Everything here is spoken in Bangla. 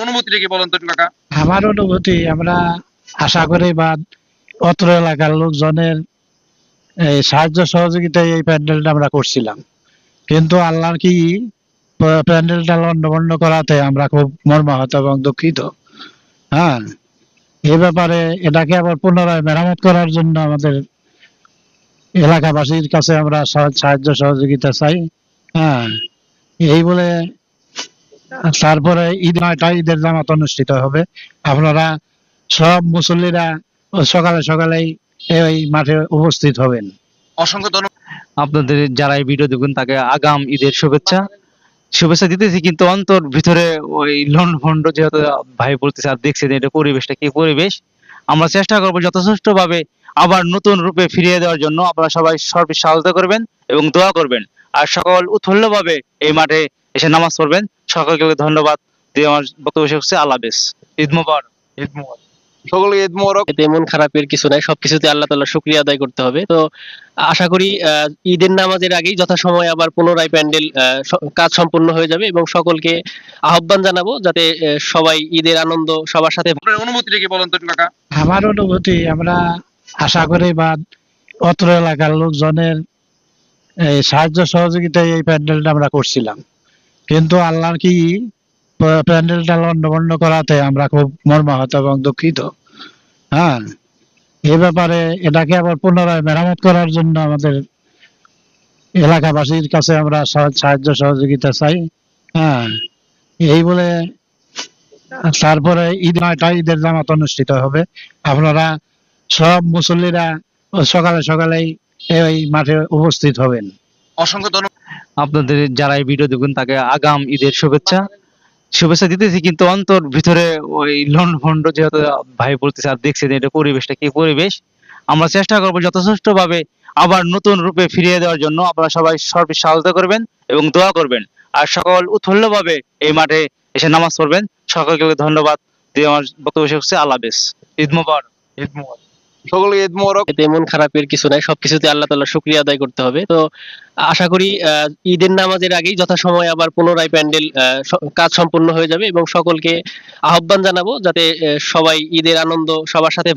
অনুমতিটা কি বলেন তো একটু কাকা? আমার অনুভূতি, আমরা আশা করি বা অত্র এলাকার লোকজনের এই সাহায্য সহযোগিতায় এই প্যান্ডেলটা আমরা করছিলাম, কিন্তু আল্লাহর কি প্যান্ডেলটা লন্ডভন্ড করাতে আমরা খুব মর্মাহত এবং দুঃখিত। হ্যাঁ, এ ব্যাপারে এটাকে আবার পুনরায় মেরামত করার জন্য আমাদের এলাকাবাসীর কাছে আমরা সাহায্য সহযোগিতা চাই। হ্যাঁ, এই বলে তারপরে ঈদের জামাত অনুষ্ঠিত হবে। আপনারা সব মুসল্লিরা সকালে সকালেই এই মাঠে উপস্থিত হবেন। অসংখ্য ধন্যবাদ। আপনাদের যারা এই ভিডিও দেখবেন তাকে আগাম ঈদের শুভেচ্ছা দিতেছি, কিন্তু অন্তর ভিতরে ওই লন্ডভন্ড, যেহেতু ভাই বলতেছে আর দেখছেন এটা পরিবেশটা কি পরিবেশ, আমরা চেষ্টা করবো যথেষ্ট ভাবে আবার নতুন রূপে ফিরিয়ে দেওয়ার জন্য। আপনারা সবাই সর্বোচ্চ সহায়তা করবেন এবং দোয়া করবেন, আর সকল উৎফুল্ল ভাবে এই মাঠে এসে নামাজ পড়বেন। সকলকে ধন্যবাদ দিয়ে আমার বক্তব্য শেষ করছি। আল্লাহ হাফেজ। ঈদ মোবারক। ঈদ মোবারক। সকলকে ঈদ মোবারক। এতে মন খারাপের কিছু নাই, সবকিছুতে আল্লাহ তাআলার শুকরিয়া আদায় করতে হবে। তো আশা করি ঈদের নামাজের আগেই যথাসময়ে আবার পুনরায় প্যান্ডেল কাজ সম্পূর্ণ হয়ে যাবে এবং সকলকে আহ্বান জানাবো যাতে সবাই ঈদের আনন্দ সবার সাথে। আপনার অনুমতিটা কি বলেন তো একটু কাকা? আমার অনুভূতি, আমরা আশা করি বা অত্র এলাকার লোকজনের এই সাহায্য সহযোগিতায় এই প্যান্ডেলটা আমরা করছিলাম, কিন্তু আল্লাহর কি প্যান্ডেলটা লন্ডভন্ড করাতে আমরা খুব মর্মাহত এবং দুঃখিত। হ্যাঁ, এ ব্যাপারে এটাকে আবার পুনরায় মেরামত করার জন্য আমাদের এলাকাবাসীর কাছে আমরা সাহায্য সহযোগিতা চাই। হ্যাঁ, এই বলে তারপরে ঈদের জামাত অনুষ্ঠিত হবে। আপনারা সব মুসল্লিরা সকালে সকালেই এই মাঠে উপস্থিত হবেন। অসংখ্য ধন্যবাদ। আপনাদের যারা এই ভিডিও দেখবেন তাকে আগাম ঈদের শুভেচ্ছা দিতেছি, কিন্তু অন্তর ভিতরে ওই লন্ডভন্ড, যেহেতু ভাই বলতেছে আর দেখছেন এটা পরিবেশটা কি পরিবেশ, আমরা চেষ্টা করবো যথেষ্ট ভাবে আবার নতুন রূপে ফিরিয়ে দেওয়ার জন্য। আপনারা সবাই সর্বোচ্চ সহায়তা করবেন এবং দোয়া করবেন, আর সকল উৎফুল্ল ভাবে এই মাঠে এসে নামাজ পড়বেন। সকলকে ধন্যবাদ দিয়ে আমার বক্তব্য শেষ করছি। আল্লাহ হাফেজ। ঈদ মোবারক। ঈদ মোবারক। সকলকে ঈদ মোবারক। এতে মন খারাপের কিছু নাই, সবকিছুতে আল্লাহ তাআলার শুকরিয়া আদায় করতে হবে। তো আশা করি ঈদের নামাজের আগেই যথাসময়ে আবার পুনরায় প্যান্ডেল কাজ সম্পূর্ণ হয়ে যাবে এবং সকলকে আহ্বান জানাবো যাতে সবাই ঈদের আনন্দ সবার সাথে